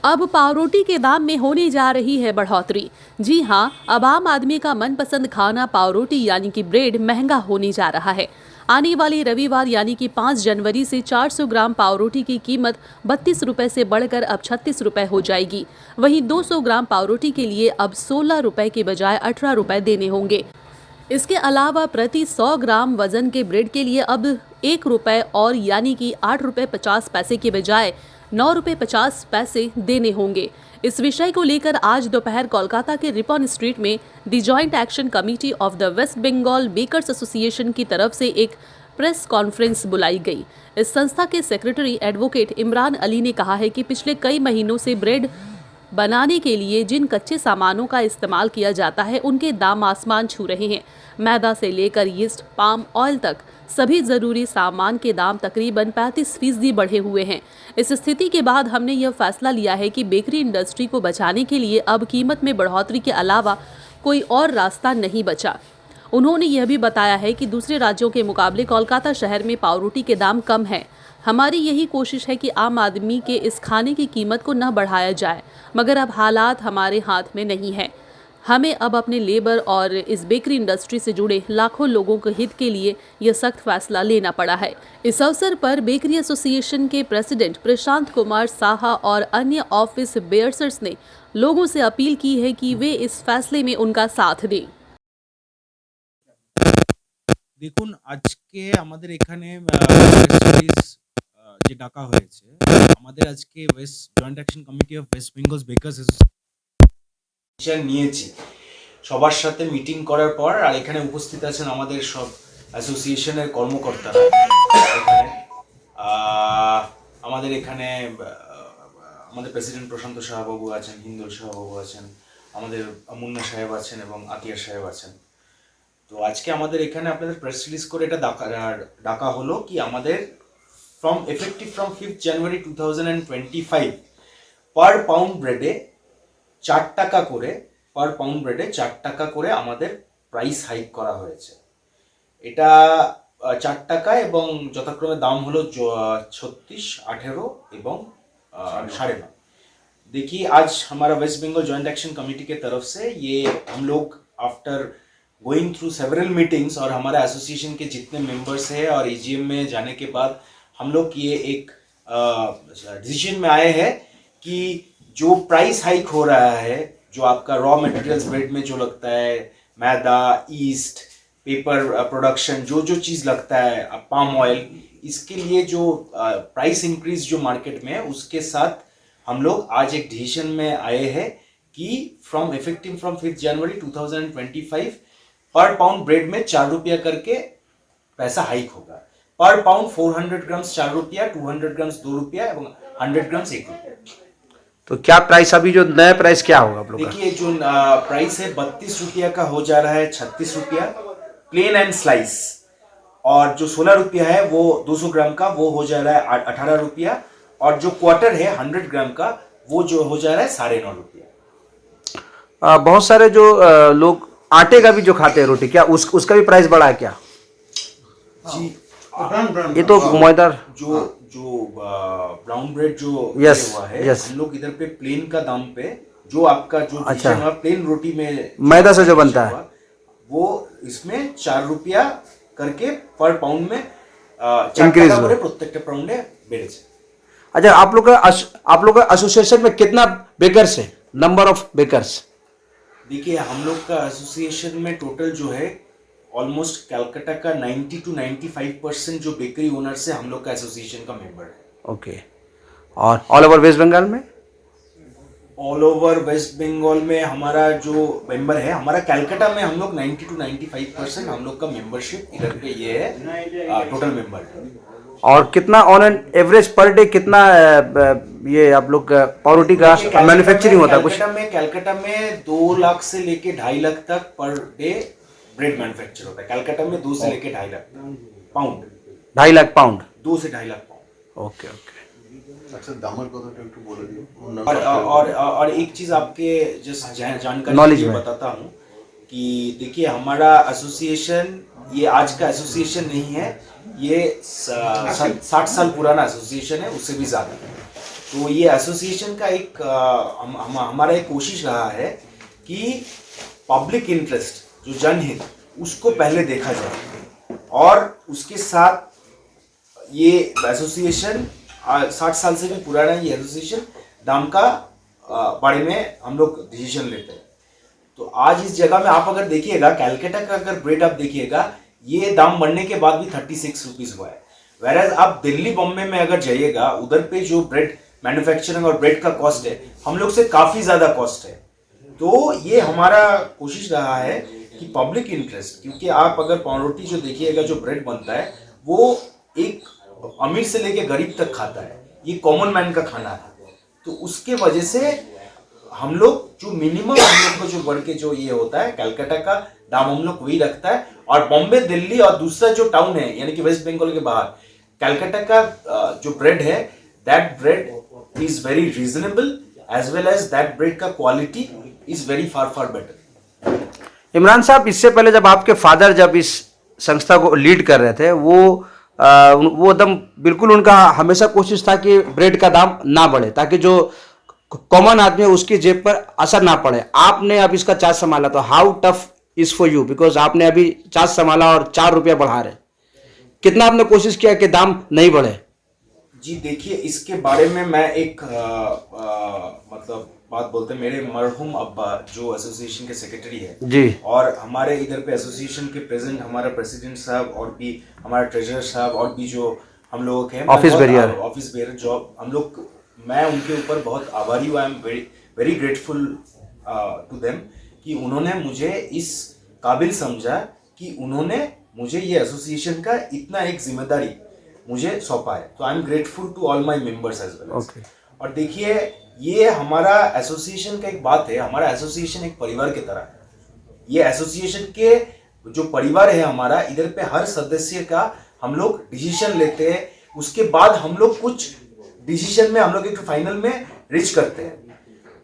अब पावरोटी के दाम में होने जा रही है बढ़ोतरी। जी हाँ, अब आम आदमी का मनपसंद खाना पावरोटी यानी कि ब्रेड महंगा होने जा रहा है। आने वाले रविवार यानी कि 5 जनवरी से 400 ग्राम पावरोटी की कीमत 32 रुपए से बढ़कर अब 36 रुपए हो जाएगी। वहीं 200 ग्राम पावरोटी के लिए अब 16 रुपए के बजाय 18 रुपए देने होंगे। इसके अलावा प्रति 100 ग्राम वजन के ब्रेड के लिए अब 1 रुपए और यानी कि 8 रुपए 50 पैसे के बजाय 9 रुपए 50 पैसे देने होंगे। इस विषय को लेकर आज दोपहर कोलकाता के रिपन स्ट्रीट में the joint action committee of the West Bengal bakers association की तरफ से एक प्रेस कॉन्फ्रेंस बुलाई गई। इस संस्था के सेक्रेटरी एडवोकेट इमरान अली ने कहा है कि पिछले कई महीनों से ब्रेड बनाने के लिए जिन कच्चे सामानों का इस्तेमाल किया जाता है उनके दाम आसमान छू रहे हैं। मैदा से लेकर यीस्ट, पाम ऑयल तक सभी जरूरी सामान के दाम तकरीबन 35% बढ़े हुए हैं। इस स्थिति के बाद हमने यह फैसला लिया है कि बेकरी इंडस्ट्री को बचाने के लिए अब कीमत में बढ़ोतरी के अलावा कोई और रास्ता नहीं बचा। उन्होंने यह भी बताया है कि दूसरे राज्यों के मुकाबले कोलकाता शहर में पावरोटी के दाम कम है। हमारी यही कोशिश है कि आम आदमी के इस खाने की कीमत को न बढ़ाया जाए, मगर अब हालात हमारे हाथ में नहीं है। हमें अब अपने लेबर और इस बेकरी इंडस्ट्री से जुड़े लाखों लोगों के हित के लिए यह सख्त फैसला लेना पड़ा है। इस अवसर पर बेकरी एसोसिएशन के प्रेसिडेंट प्रशांत कुमार साहा और अन्य ऑफिस बेयर्सर्स ने लोगों से अपील की है कि वे इस फैसले में उनका साथ दें। দেখুন আজকে আমাদের এখানে প্রেস রিলিজ যে ডাকা হয়েছে, আমাদের আজকে West joint action committee of West Bengal bakers association নিয়েছি সবার সাথে মিটিং করার পর। আর এখানে উপস্থিত আছেন আমাদের সব অ্যাসোসিয়েশনের কর্মকর্তারা। এখানে আমাদের এখানে আমাদের প্রেসিডেন্ট প্রশান্ত সাহাবাবু আছেন, হিন্দুল সাহাবাবু আছেন, আমাদের মুন্না সাহেব আছেন এবং আতিয়ার সাহেব আছেন। তো আজকে আমাদের এখানে আপনাদের প্রেস রিলিজ করে এটা ডাকা হলো কি আমাদের effective from 5 January 2025 per pound ব্রেডে 4 টাকা করে আমাদের প্রাইস হাইক করা হয়েছে। এটা 4 টাকা এবং যথাক্রমে দাম হলো 36, 18 এবং 9.5। देखिए, आज हमारा West Bengal joint action committee के तरफ से ये हम लोग after going through several meetings और हमारा एसोसिएशन के जितने मेंबर्स हैं और ईजीएम में जाने के बाद हम लोग ये एक डिसीजन में आए हैं कि जो प्राइस हाइक हो रहा है, जो आपका रॉ मटेरियल्स ब्रेड में जो लगता है, मैदा, ईस्ट, पेपर प्रोडक्शन, जो चीज़ लगता है, पाम ऑयल, इसके लिए जो प्राइस इंक्रीज जो मार्केट में है उसके साथ हम लोग आज एक डिसीजन में आए हैं कि इफेक्टिव फ्रॉम 5 जनवरी 2025 पर पाउंड ब्रेड में 4 रुपया करके पैसा हाइक होगा। पर पाउंड 400 ग्राम्स 4 रुपया, 200 ग्राम्स 2 रुपया और 100 ग्राम्स 1 रुपया। तो क्या प्राइस, अभी जो नया प्राइस क्या होगा आप लोग का? देखिए, जो प्राइस है 32 रुपया का हो जा रहा है 36 रुपया प्लेन एंड स्लाइस, और जो 16 रुपया है वो 200 ग्राम का वो हो जा रहा है 18 रुपया, और जो क्वार्टर है 100 ग्राम का वो जो हो जा रहा है 9.5 रुपया। बहुत सारे जो लोग आटे का भी जो खाते हैं रोटी, क्या उसका भी प्राइस बढ़ा है क्या? जी, ये तो मैदार जो ब्राउन ब्रेड जो यस हुआ है, यस हम लोग इधर पे प्लेन का दाम पे जो आपका जो अच्छा प्लेन रोटी में मैदा से जो बनता है वो इसमें 4 रुपया करके पर पाउंड में इंक्रीज করে প্রত্যেকটা পাউন্ডে বেড়েছে। अच्छा, आप लोग का एसोसिएशन में कितना बेकर्स है, नंबर ऑफ बेकर्स? देखिए, हम लोग का एसोसिएशन में टोटल जो है ऑलमोस्ट कलकत्ता का 90 to 95% जो बेकरी ओनर्स है हम लोग का एसोसिएशन का मेंबर है। ओके, और ऑल ओवर वेस्ट बंगाल में? ऑल ओवर वेस्ट बंगाल में हमारा जो मेंबर है, हमारा कलकत्ता में हम लोग 90 to 95% हम लोग का मेंबरशिप इधर पे ये है, टोटल मेंबर है। और कितना on an average per day कितना ये आप लोग पावरोटी का मैन्युफैक्चरिंग होता है कुछ? कलकत्ता में 2 लाख से लेके 2.5 लाख तक पर डे ब्रेड मैन्युफैक्चर होता है। कलकत्ता में 2 से लेके 2.5 लाख पाउंड, 2.5 लाख पाउंड, 2 से 2.5 लाख पाउंड। Okay okay. अच्छा, दामर কথাটা একটু বলে দিও। और एक चीज आपके जस्ट जानकारी नॉलेज के लिए में बताता हूँ कि देखिए, हमारा एसोसिएशन ये आज का एसोसिएशन नहीं है, ये 60 साल पुराना एसोसिएशन है, उससे भी ज्यादा। तो ये एसोसिएशन का एक हमारा एक कोशिश रहा है कि पब्लिक इंटरेस्ट जो जनहित उसको पहले देखा जाए, और उसके साथ ये एसोसिएशन 60 साल से भी पुराना ये एसोसिएशन दाम का बारे में हम लोग डिसीजन लेते हैं। तो आज इस जगह में आप अगर देखिएगा, कैलकाटा का अगर ब्रेड आप देखिएगा, ये दाम बढ़ने के बाद भी 36 रुपीज हुआ है। वेरएज आप दिल्ली बॉम्बे में अगर जाइएगा, उधर पे जो ब्रेड मैन्युफैक्चरिंग और ब्रेड का कॉस्ट है हम लोग से काफी ज्यादा कॉस्ट है। तो ये हमारा कोशिश रहा है कि पब्लिक इंटरेस्ट, क्योंकि आप अगर पावरोटी जो देखिएगा, जो ब्रेड बनता है वो एक अमीर से लेके गरीब तक खाता है, ये कॉमन मैन का खाना है। तो उसके वजह से हम लोग जो मिनिमम हम लोग को जो बढ़ के जो ये होता है, कैलकाटा का दाम हम लोग वही रखता है, और बॉम्बे, दिल्ली और दूसरा जो टाउन है यानी कि वेस्ट बंगाल के बाहर, कैलकाटा का जो ब्रेड है, that bread is very reasonable, as well as that bread का quality is very far better. Imran Sahab, इससे पहले जब आपके फादर जब इस संस्था को लीड कर रहे थे, वो एकदम बिल्कुल उनका हमेशा कोशिश था कि ब्रेड का दाम ना बढ़े, ताकि जो कॉमन आदमी है उसकी जेब पर असर ना पड़े। आपने अब इसका चार्ज संभाला, तो how tough is for you, because आपने अभी चार्ज संभाला और 4 रुपया बढ़ा रहे, कितना आपने कोशिश किया कि दाम नहीं बढ़े? जी देखिए, इसके बारे में मैं एक मतलब बात बोलते हैं, मेरे मरहूम अब्बा जो एसोसिएशन के सेक्रेटरी है जी, और हमारे इधर पे एसोसिएशन के प्रेसिडेंट हमारा प्रेसिडेंट साहब, और भी हमारा ट्रेजरर साहब, और भी जो हम लोगों के ऑफिस बेरियर जॉब हम लोग, मैं उनके ऊपर बहुत आभारी हूँ। I am very grateful to them कि उन्होंने मुझे इस काबिल समझा कि उन्होंने मुझे ये एसोसिएशन का इतना एक जिम्मेदारी मुझे सौंपा है। तो I am grateful to all my members as well. और देखिए, ये हमारा एसोसिएशन का एक बात है, हमारा एसोसिएशन एक परिवार की तरह है। ये एसोसिएशन के जो परिवार है हमारा, इधर पे हर सदस्य का हम लोग डिसीजन लेते हैं, उसके बाद हम लोग कुछ डिसीजन में हम लोग एक फाइनल में रिच करते हैं।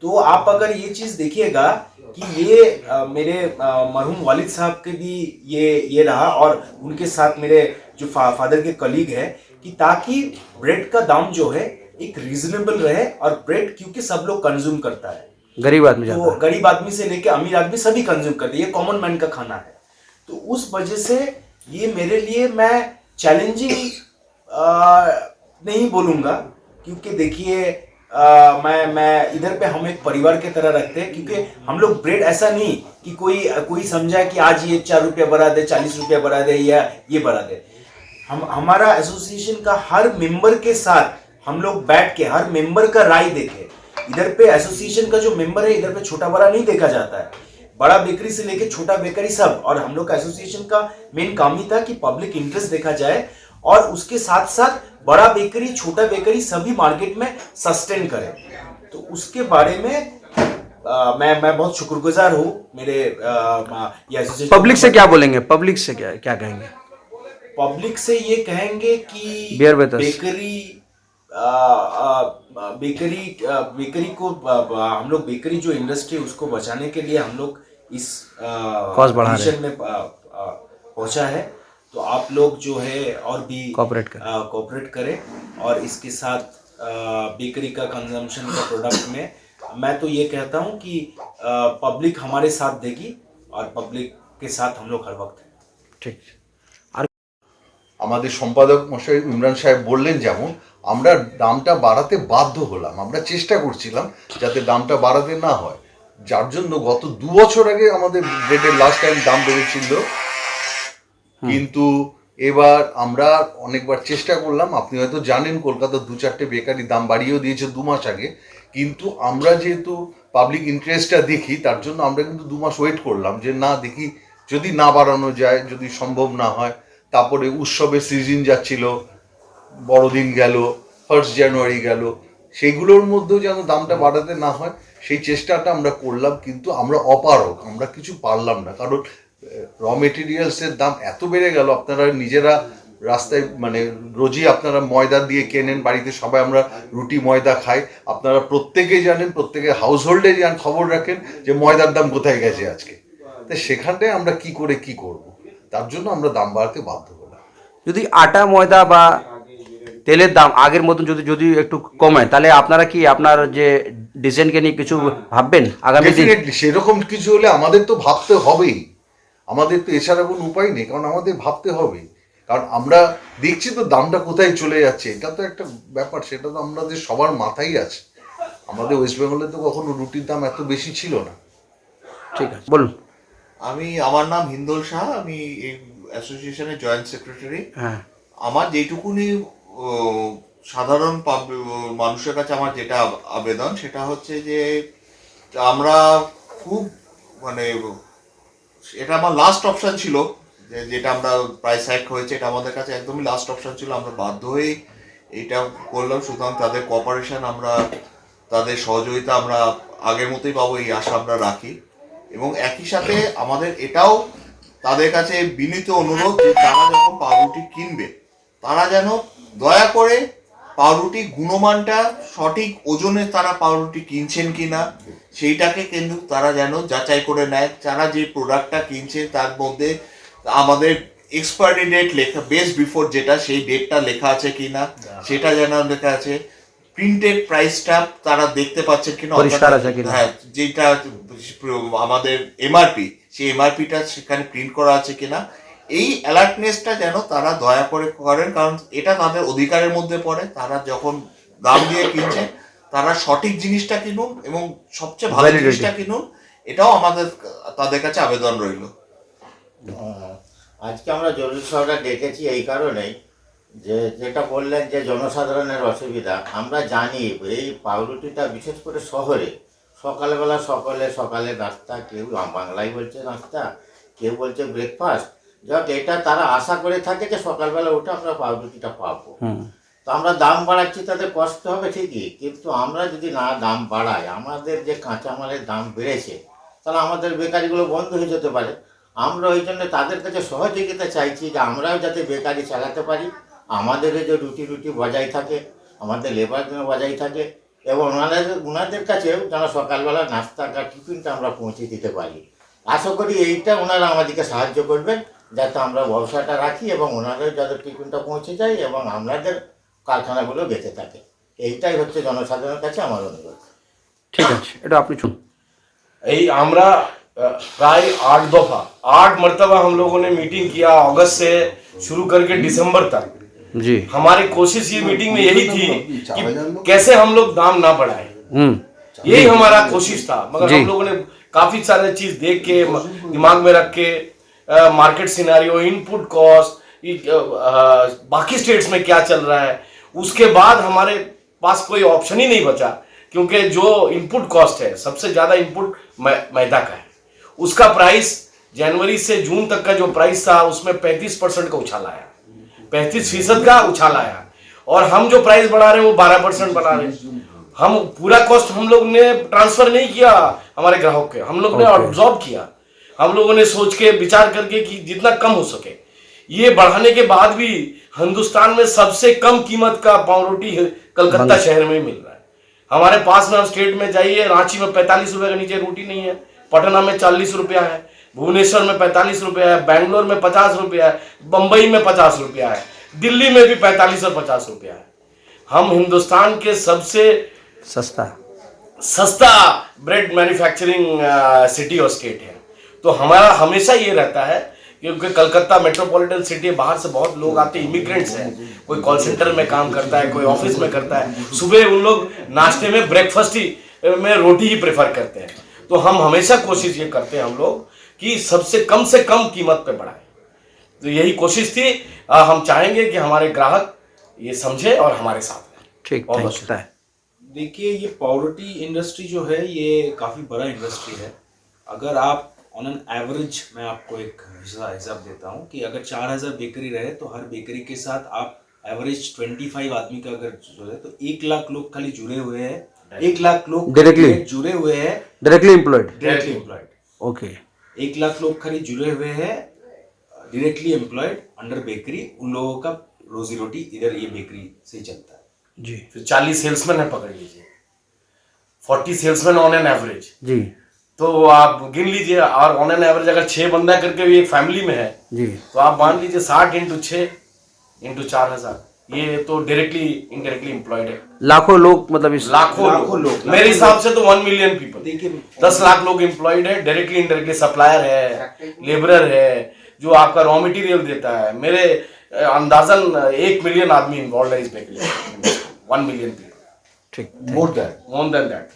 तो आप अगर ये चीज देखिएगा कि ये मेरे मरहूम वालिद साहब के भी ये रहा, और उनके साथ मेरे जो फादर के कलीग है, कि ताकि ब्रेड का दाम जो है एक रीजनेबल रहे, और ब्रेड क्योंकि सब लोग कंज्यूम करता है, गरीब आदमी, तो गरीब आदमी से लेके अमीर आदमी सभी कंज्यूम करते हैं, ये कॉमन मैन का खाना है। तो उस वजह से ये मेरे लिए, मैं चैलेंजिंग नहीं बोलूंगा, क्योंकि देखिए मैं इधर पे हम एक परिवार की तरह रखते हैं, क्योंकि हम लोग ब्रेड ऐसा नहीं कि कोई समझा कि आज ये 4 रुपया बढ़ा दे, 40 रुपया बढ़ा दे, या ये बढ़ा दे। हमारा एसोसिएशन का हर मेंबर के साथ हम लोग बैठ के हर मेंबर का राय देखे। इधर पे एसोसिएशन का जो मेंबर है, इधर पे छोटा बड़ा नहीं देखा जाता है, बड़ा बेकरी से लेके छोटा बेकरी सब, और हम लोग का एसोसिएशन का मेन काम ही था कि पब्लिक इंटरेस्ट देखा जाए, और उसके साथ साथ बड़ा बेकरी छोटा बेकरी सभी मार्केट में सस्टेन करें। तो उसके बारे में मैं बहुत शुक्रगुजार हूँ मेरे एसोसिएशन। पब्लिक से क्या बोलेंगे, पब्लिक से क्या कहेंगे? पब्लिक से ये कहेंगे कि बेकरी को हम लोग बेकरी जो इंडस्ट्री उसको बचाने के लिए हम लोग इस पोजीशन में पहुंचा है। तो आप लोग जो है और भी कोऑपरेट करें, और इसके साथ बेकरी का कंजम्पशन का प्रोडक्ट में मैं तो ये कहता हूँ कि पब्लिक हमारे साथ देगी, और पब्लिक के साथ हम लोग हर वक्त हैं। ठीक। আমাদের সম্পাদক মশাই ইমরান সাহেব বললেন, যেমন আমরা দামটা বাড়াতে বাধ্য হলাম, আমরা চেষ্টা করছিলাম যাতে দামটা বাড়াতে না হয়, যার জন্য গত 2 বছর আগে আমাদের ব্রেডের লাস্ট টাইম দাম বেড়েছিল, কিন্তু এবার আমরা অনেকবার চেষ্টা করলাম। আপনি হয়তো জানেন কলকাতা 2-4টে বেকারি দাম বাড়িয়েও দিয়েছে 2 মাস আগে, কিন্তু আমরা যেহেতু পাবলিক ইন্টারেস্টটা দেখি, তার জন্য আমরা কিন্তু 2 মাস ওয়েট করলাম যে না, দেখি যদি না বাড়ানো যায়, যদি সম্ভব না হয়। তারপরে উৎসবের সিজন যাচ্ছিল, বড়দিন গেল, 1 জানুয়ারি গেল, সেগুলোর মধ্যেও যেন দামটা বাড়াতে না হয় সেই চেষ্টাটা আমরা করলাম, কিন্তু আমরা অপারগ, আমরা কিছু পারলাম না। কারণ র মেটেরিয়ালসের দাম এত বেড়ে গেল, আপনারা নিজেরা রাস্তায় মানে রোজই আপনারা ময়দা দিয়ে কেনেন, বাড়িতে সবাই আমরা রুটি ময়দা খাই, আপনারা প্রত্যেকেই জানেন, প্রত্যেকের হাউস হোল্ডে যান, খবর রাখেন যে ময়দার দাম কোথায় গেছে আজকে। তো সেখানটায় আমরা কি করে কি করব, তার জন্য আমরা দাম বাড়াতে বাধ্য হলাম। যদি আটা ময়দা বা তেলের দাম আগের মতন যদি যদি একটু কমায় তাহলে আপনারা কি আপনার যে ডিজাইনকে নিয়ে কিছু ভাববেন আগামী দিন? ডেফিনেটলি সেরকম কিছু হলে আমাদের তো ভাবতে হবেই, আমাদের তো এছাড়া কোনো উপায় নেই, কারণ আমাদের ভাবতে হবে। কারণ আমরা দেখছি তো দামটা কোথায় চলে যাচ্ছে, এটা তো একটা ব্যাপার, সেটা তো আমাদের সবার মাথায় আছে। আমাদের ওয়েস্ট বেঙ্গলে তো কখনো রুটির দাম এত বেশি ছিল না। ঠিক আছে, বলুন। আমার নাম হিন্দোল শাহ, আমি এই অ্যাসোসিয়েশনের জয়েন্ট সেক্রেটারি। হ্যাঁ, আমার যেটুকুনি সাধারণ মানুষের কাছে আমার যেটা আবেদন সেটা হচ্ছে যে আমরা খুব মানে এটা আমার লাস্ট অপশন ছিল, যেটা আমরা প্রাইস হাইক হয়েছে এটা আমাদের কাছে একদমই লাস্ট অপশন ছিল। আমরা বাধ্য হয়ে এটা করলাম, সুতরাং তাদের কোঅপারেশন আমরা, তাদের সহযোগিতা আমরা আগের মতোই পাবো এই আশা আমরা রাখি। এবং একই সাথে আমাদের এটাও তাদের কাছে বিনীত অনুরোধ যে তারা যখন পাউরুটি কিনবে তারা যেন দয়া করে পাউরুটি গুণমানটা সঠিক ওজনে তারা পাউরুটি কিনছেন কিনা সেইটাকে কিন্তু তারা যেন যাচাই করে নেয়। তারা যে প্রোডাক্টটা কিনছে তার মধ্যে আমাদের এক্সপায়ারি ডেট লেখা, বেস্ট বিফোর যেটা সেই ডেটটা লেখা আছে কিনা সেটা যেন লেখা আছে, প্রিন্টেড প্রাইসটা তারা দেখতে পাচ্ছেন কিনা, পরিষ্কার আছে কিনা। হ্যাঁ, যেটা আমাদের এমআরপি সেই এমআরপিটা সেখানে প্রিন্ট করা আছে কিনা, এই অ্যালার্টনেসটা যেন তারা দয়া করে করেন, কারণ এটা তাদের অধিকারের মধ্যে পড়ে। তারা যখন দাম দিয়ে কিনছে তারা সঠিক জিনিসটা কিনুন এবং সবচেয়ে ভালো Validity. জিনিসটা কিনুন, এটাও আমাদের তাদের কাছে আবেদন রইল। আজকে আমরা জরুরি সভাটা ডেকেছি এই কারণেই যে যেটা বললেন যে জনসাধারণের অসুবিধা, আমরা জানি এই পাউরুটিটা বিশেষ করে শহরে সকালবেলা সকালের নাস্তা, কেউ বাংলায় বলছে নাস্তা, কেউ বলছে ব্রেকফাস্ট, যাক এটা তারা আশা করে থাকে যে সকালবেলা উঠে আমরা পাউরুটিটা পাবো। তো আমরা দাম বাড়াচ্ছি, তাদের কষ্ট হবে ঠিকই, কিন্তু আমরা যদি না দাম বাড়াই, আমাদের যে কাঁচামালের দাম বেড়েছে তাহলে আমাদের বেকারিগুলো বন্ধ হয়ে যেতে পারে। আমরা ওই জন্য তাদের কাছে সহযোগিতা চাইছি যে আমরাও যাতে বেকারি চালাতে পারি, আমাদেরও যে রুটি বজায় থাকে, আমাদের লেবার যেন বজায় থাকে, এবং ওনাদের কাছেও যেন সকালবেলা নাস্তা টিফিনটা আমরা পৌঁছে দিতে পারি। আশা করি এইটা ওনারা আমাদেরকে সাহায্য করবেন যাতে আমরা ব্যবসাটা রাখি এবং ওনাদের যাতে টিফিনটা পৌঁছে যায় এবং আমাদের কারখানাগুলো বেঁচে থাকে। এইটাই হচ্ছে জনসাধারণের কাছে আমার অনুরোধ। ঠিক আছে, এটা আপনি শুনুন। এই আমরা प्राय 8 दफा 8 मरतबा हम लोगों ने मीटिंग किया, अगस्त से शुरू करके दिसंबर तक। जी, हमारी कोशिश ये मीटिंग में यही थी कि कैसे हम लोग दाम ना बढ़ाएं, यही हमारा कोशिश था। मगर जी। हम लोगों ने काफी सारे चीज देख के दिमाग में रख के, मार्केट सिनेरियो, इनपुट कॉस्ट, बाकी स्टेट्स में क्या चल रहा है, उसके बाद हमारे पास कोई ऑप्शन ही नहीं बचा, क्योंकि जो इनपुट कॉस्ट है सबसे ज्यादा इनपुट मैदा का है। उसका प्राइस जनवरी से जून तक का जो प्राइस था उसमें 35% का उछाल आया, 35% का उछाल आया। और हम जो प्राइस बढ़ा रहे हैं वो 12% बढ़ा रहे हैं। हम पूरा कॉस्ट हम लोग ने ट्रांसफर नहीं किया हमारे ग्राहक के, हम लोग ने ऑब्जॉर्व किया। हम लोगों ने सोच के विचार करके कि जितना कम हो सके, ये बढ़ाने के बाद भी हिंदुस्तान में सबसे कम कीमत का पावरोटी कलकत्ता शहर में मिल रहा है। हमारे पास में आप स्टेट में जाइए, रांची में 45 रुपए के नीचे रोटी नहीं है, पटना में 40 रुपया है, भुवनेश्वर में 45 रुपया है, बैंगलोर में 50 रुपया है, बंबई में 50 रुपया है, दिल्ली में भी 45 और 50 रुपया है। हम हिंदुस्तान के सबसे सस्ता ब्रेड मैन्युफैक्चरिंग सिटी और स्टेट है। तो हमारा हमेशा ये रहता है, क्योंकि कलकत्ता मेट्रोपॉलिटन सिटी, बाहर से बहुत लोग आते, इमिग्रेंट्स हैं, कोई कॉल सेंटर में काम करता है, कोई ऑफिस में करता है, सुबह उन लोग नाश्ते में ब्रेकफास्ट ही में रोटी ही प्रेफर करते हैं। तो हम हमेशा कोशिश ये करते हैं हम लोग कि सबसे कम से कम कीमत पे बढ़ाएं। तो यही कोशिश थी। हम चाहेंगे कि हमारे ग्राहक ये समझे और हमारे साथ हैं। ठीक, बहुत है। देखिए, ये पाउरोटी इंडस्ट्री जो है ये काफ़ी बड़ा इंडस्ट्री है। अगर आप ऑन एन एवरेज, मैं आपको एक हिसाब देता हूँ कि अगर 4000 बेकरी रहे तो हर बेकरी के साथ आप एवरेज 25 आदमी का अगर जो है तो 1 लाख लोग खाली जुड़े हुए हैं, 1 लाख लोग Directly? जुड़े हुए हैं, directly employed. Directly employed. Okay, 1 lakh लोग खाली जुड़े हुए हैं डायरेक्टली एम्प्लॉयड अंडर बेकरी। उन लोगों का रोजी रोटी इधर ये बेकरी से चलता है। जी फिर 40 सेल्समैन है, पकड़ लीजिए 40 सेल्समैन ऑन एन एवरेज। जी तो आप गिन लीजिए, और ऑन एन एवरेज अगर 6 बंदा करके भी एक फैमिली में है जी, तो आप मान लीजिए 60 × 6 × 4000 ये तो डायरेक्टली इनडायरेक्टली एम्प्लॉयड है। लाखों लोग मतलब इस लाखों लाखों लोग लोग। मेरे हिसाब से तो 1 मिलियन पीपल, देखिए 10 लाख लोग एम्प्लॉयड है, डायरेक्टली इनडायरेक्टली सप्लायर है, लेबरर है, जो आपका रॉ मटेरियल देता है। मेरे अंदाजन 1 मिलियन आदमी इन्वॉल्व है इस बेकरी में, 1 मिलियन पीपल, ठीक more that more than that.